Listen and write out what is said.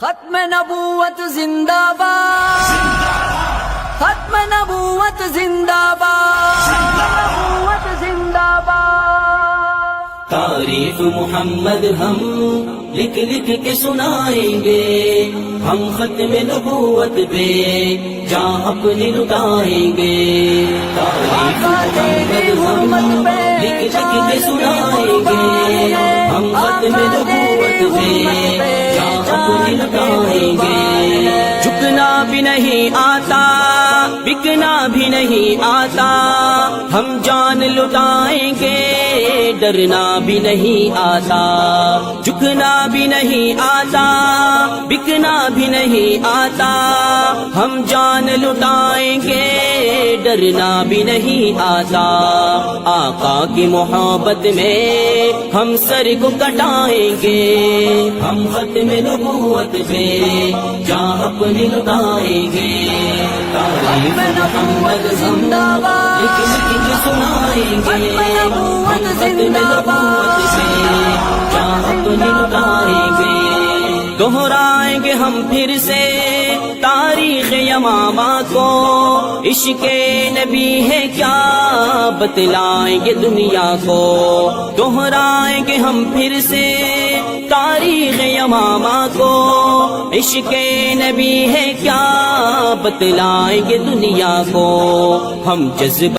ختم نبوت زندہ باد، ختم نبوت زندہ باد، نبوت زندہ باد۔ تعریف محمد ہم لکھ لکھ کے سنائیں گے، ہم ختم نبوت پہ جان اپنی لٹائیں گے۔ تعریف محمد ہم لکھ لکھ کے سنائیں گے، ہم ختم نبوت پہ جان اپنی لٹائیں گے۔ جھکنا بھی نہیں آتا، بکنا بھی نہیں آتا، ہم جان لٹائیں گے، ڈرنا بھی نہیں آتا۔ جھکنا بھی نہیں آتا، بکنا بھی نہیں آتا، ہم جان لٹائیں گے، ڈرنا بھی نہیں آتا۔ آقا کی محبت میں ہم سر کو کٹائیں گے، ہم ختم نبوت پہ جان اپنی لٹائیں گے۔ تعریف محمد ہم لکھ لکھ کے سنائیں گے، ہم ختم نبوت پہ جان اپنی لٹائیں گے۔ دہرائیں گے ہم پھر سے تاریخ یمامہ کو، عشق نبی ہے کیا بتلائیں گے دنیا کو۔ دہرائیں گے ہم پھر سے تاریخ یمامہ کو، عشق نبی ہے کیا بتلائیں گے دنیا کو۔ ہم جذبہ